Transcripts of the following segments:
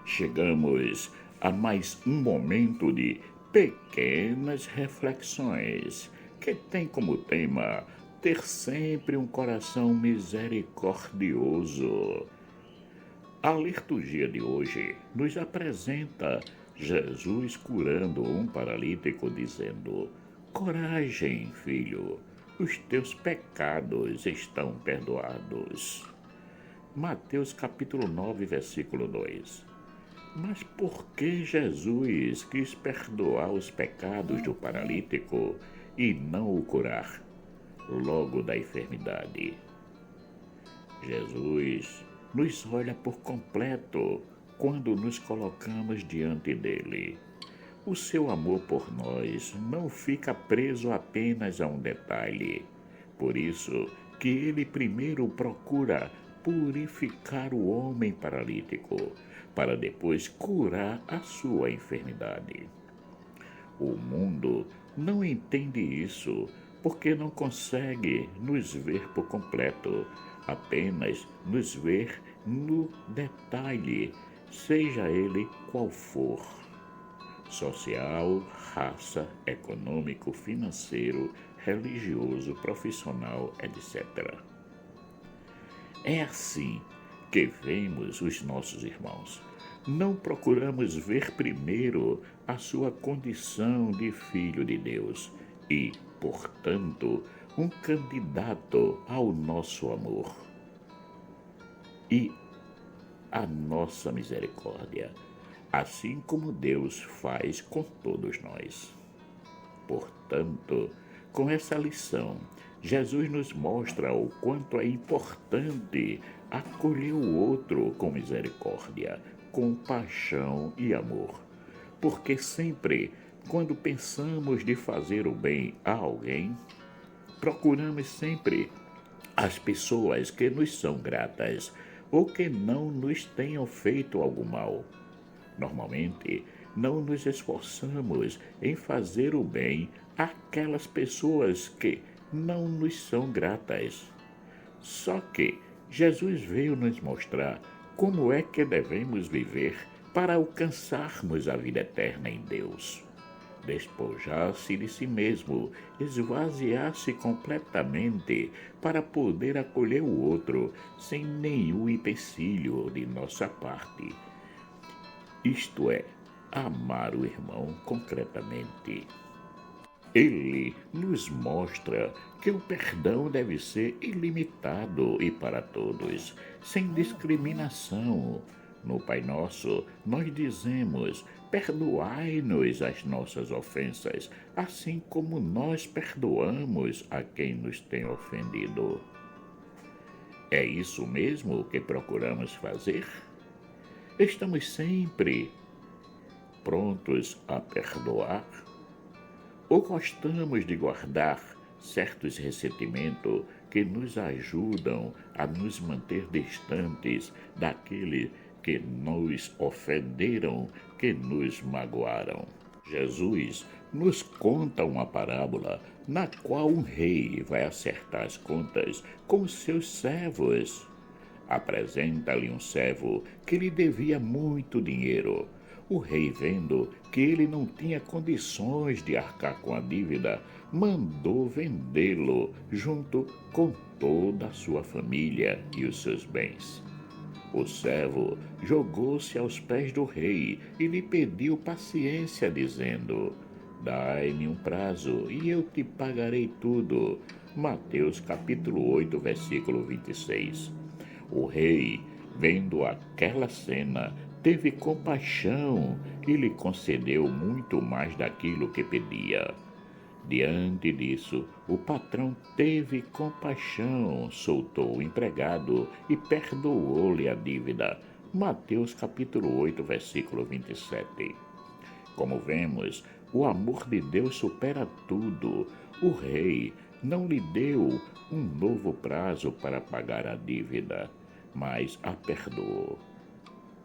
chegamos a mais um momento de pequenas reflexões, que tem como tema ter sempre um coração misericordioso. A liturgia de hoje nos apresenta Jesus curando um paralítico, dizendo: Coragem, filho, os teus pecados estão perdoados. Mateus capítulo 9, versículo 2. Mas por que Jesus quis perdoar os pecados do paralítico e não o curar logo da enfermidade? Jesus nos olha por completo quando nos colocamos diante dele. O seu amor por nós não fica preso apenas a um detalhe. Por isso que ele primeiro procura purificar o homem paralítico, para depois curar a sua enfermidade. O mundo não entende isso porque não consegue nos ver por completo, apenas nos ver no detalhe, seja ele qual for: social, raça, econômico, financeiro, religioso, profissional, etc. É assim que vemos os nossos irmãos. Não procuramos ver primeiro a sua condição de filho de Deus e, portanto, um candidato ao nosso amor e à nossa misericórdia, assim como Deus faz com todos nós. Portanto, com essa lição, Jesus nos mostra o quanto é importante acolher o outro com misericórdia, compaixão e amor. Porque sempre, quando pensamos de fazer o bem a alguém, procuramos sempre as pessoas que nos são gratas ou que não nos tenham feito algum mal. Normalmente, não nos esforçamos em fazer o bem àquelas pessoas que não nos são gratas. Só que Jesus veio nos mostrar como é que devemos viver para alcançarmos a vida eterna em Deus. Despojar-se de si mesmo, esvaziar-se completamente para poder acolher o outro sem nenhum empecilho de nossa parte. Isto é, amar o irmão concretamente. Ele nos mostra que o perdão deve ser ilimitado e para todos, sem discriminação. No Pai Nosso, nós dizemos: perdoai-nos as nossas ofensas, assim como nós perdoamos a quem nos tem ofendido. É isso mesmo que procuramos fazer? Estamos sempre prontos a perdoar? Ou gostamos de guardar certos ressentimentos que nos ajudam a nos manter distantes daquele que nos ofenderam, que nos magoaram? Jesus nos conta uma parábola na qual um rei vai acertar as contas com seus servos. Apresenta-lhe um servo que lhe devia muito dinheiro. O rei, vendo que ele não tinha condições de arcar com a dívida, mandou vendê-lo junto com toda a sua família e os seus bens. O servo jogou-se aos pés do rei e lhe pediu paciência, dizendo: Dai-me um prazo e eu te pagarei tudo. Mateus capítulo 8, versículo 26. O rei, vendo aquela cena, teve compaixão e lhe concedeu muito mais daquilo que pedia. Diante disso, o patrão teve compaixão, soltou o empregado e perdoou-lhe a dívida. Mateus capítulo 8, versículo 27. Como vemos, o amor de Deus supera tudo. O rei não lhe deu um novo prazo para pagar a dívida, mas a perdoou.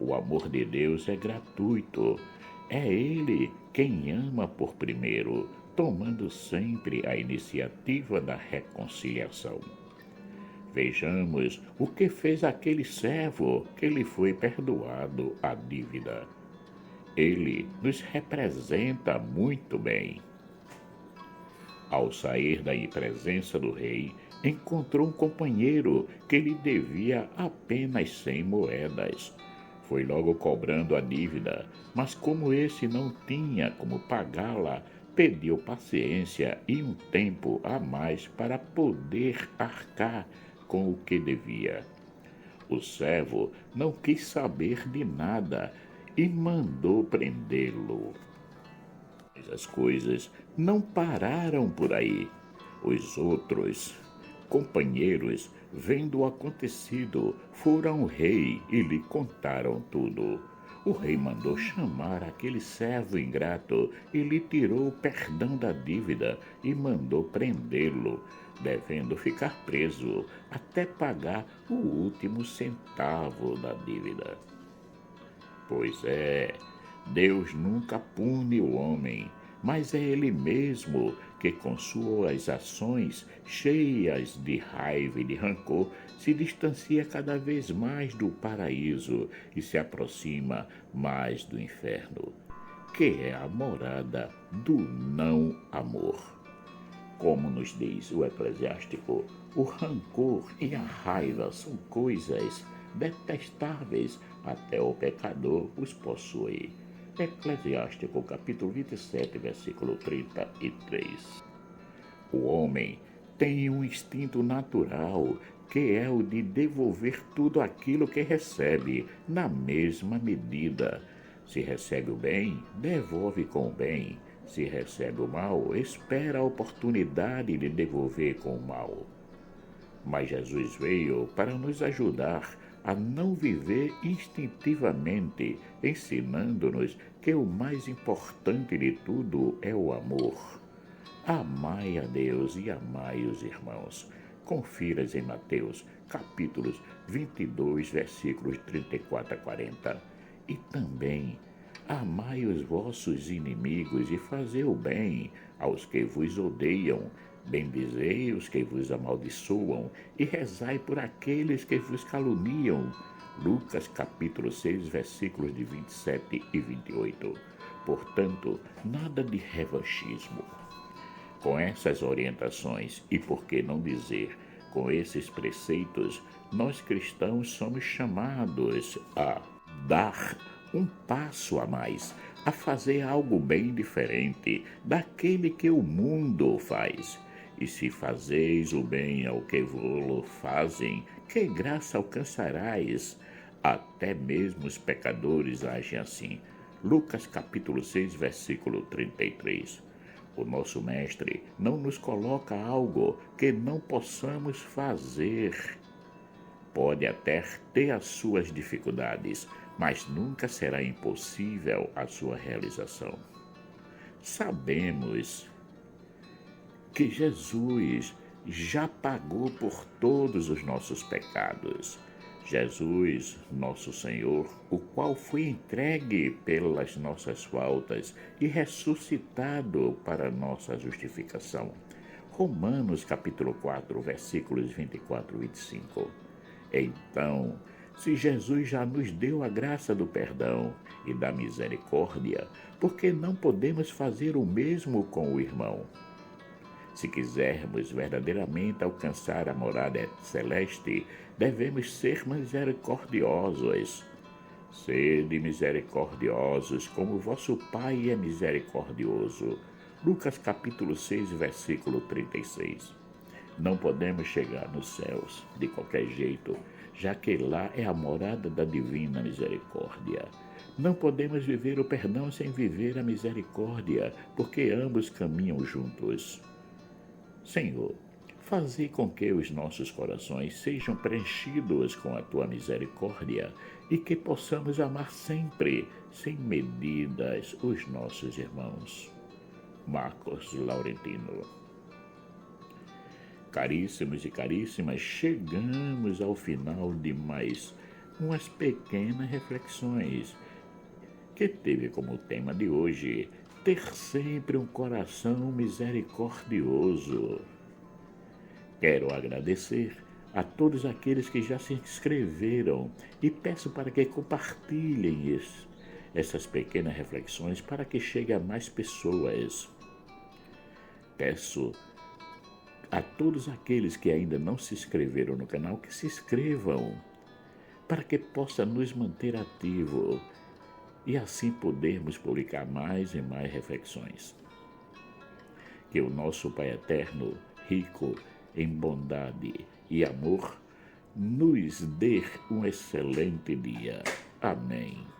O amor de Deus é gratuito. É Ele quem ama por primeiro, tomando sempre a iniciativa da reconciliação. Vejamos o que fez aquele servo que lhe foi perdoado a dívida. Ele nos representa muito bem. Ao sair da presença do rei, encontrou um companheiro que lhe devia apenas 100 moedas. Foi logo cobrando a dívida, mas como esse não tinha como pagá-la, pediu paciência e um tempo a mais para poder arcar com o que devia. O servo não quis saber de nada e mandou prendê-lo. Mas as coisas não pararam por aí. Os outros companheiros, vendo o acontecido, foram ao rei e lhe contaram tudo. O rei mandou chamar aquele servo ingrato e lhe tirou o perdão da dívida e mandou prendê-lo, devendo ficar preso até pagar o último centavo da dívida. Pois é, Deus nunca pune o homem, mas é Ele mesmo que, com suas ações cheias de raiva e de rancor, se distancia cada vez mais do paraíso e se aproxima mais do inferno, que é a morada do não-amor. Como nos diz o Eclesiástico, o rancor e a raiva são coisas detestáveis, até o pecador os possui. Eclesiástico capítulo 27, versículo 33. O homem tem um instinto natural, que é o de devolver tudo aquilo que recebe, na mesma medida. Se recebe o bem, devolve com o bem. Se recebe o mal, espera a oportunidade de devolver com o mal. Mas Jesus veio para nos ajudar a não viver instintivamente, ensinando-nos que o mais importante de tudo é o amor. Amai a Deus e amai os irmãos. Confiras em Mateus, capítulos 22, versículos 34 a 40. E também, amai os vossos inimigos e fazei o bem aos que vos odeiam, bendizei os que vos amaldiçoam e rezai por aqueles que vos caluniam. Lucas capítulo 6, versículos de 27 e 28. Portanto, nada de revanchismo. Com essas orientações, e por que não dizer, com esses preceitos, nós cristãos somos chamados a dar um passo a mais, a fazer algo bem diferente daquele que o mundo faz. E se fazeis o bem ao que vos fazem, que graça alcançarás? Até mesmo os pecadores agem assim. Lucas capítulo 6, versículo 33. O nosso mestre não nos coloca algo que não possamos fazer. Pode até ter as suas dificuldades, mas nunca será impossível a sua realização. Sabemos que Jesus já pagou por todos os nossos pecados. Jesus, nosso Senhor, o qual foi entregue pelas nossas faltas e ressuscitado para nossa justificação. Romanos capítulo 4, versículos 24 e 25. Então, se Jesus já nos deu a graça do perdão e da misericórdia, por que não podemos fazer o mesmo com o irmão? Se quisermos verdadeiramente alcançar a morada celeste, devemos ser misericordiosos. Sede misericordiosos, como vosso Pai é misericordioso. Lucas capítulo 6, versículo 36. Não podemos chegar nos céus de qualquer jeito, já que lá é a morada da divina misericórdia. Não podemos viver o perdão sem viver a misericórdia, porque ambos caminham juntos. Senhor, fazei com que os nossos corações sejam preenchidos com a tua misericórdia e que possamos amar sempre, sem medidas, os nossos irmãos. Marcos Laurentino. Caríssimos e caríssimas, chegamos ao final de mais umas pequenas reflexões que teve como tema de hoje ter sempre um coração misericordioso. Quero agradecer a todos aqueles que já se inscreveram e peço para que compartilhem essas pequenas reflexões para que chegue a mais pessoas. Peço a todos aqueles que ainda não se inscreveram no canal que se inscrevam para que possa nos manter ativo e assim podermos publicar mais e mais reflexões. Que o nosso Pai Eterno, rico em bondade e amor, nos dê um excelente dia. Amém.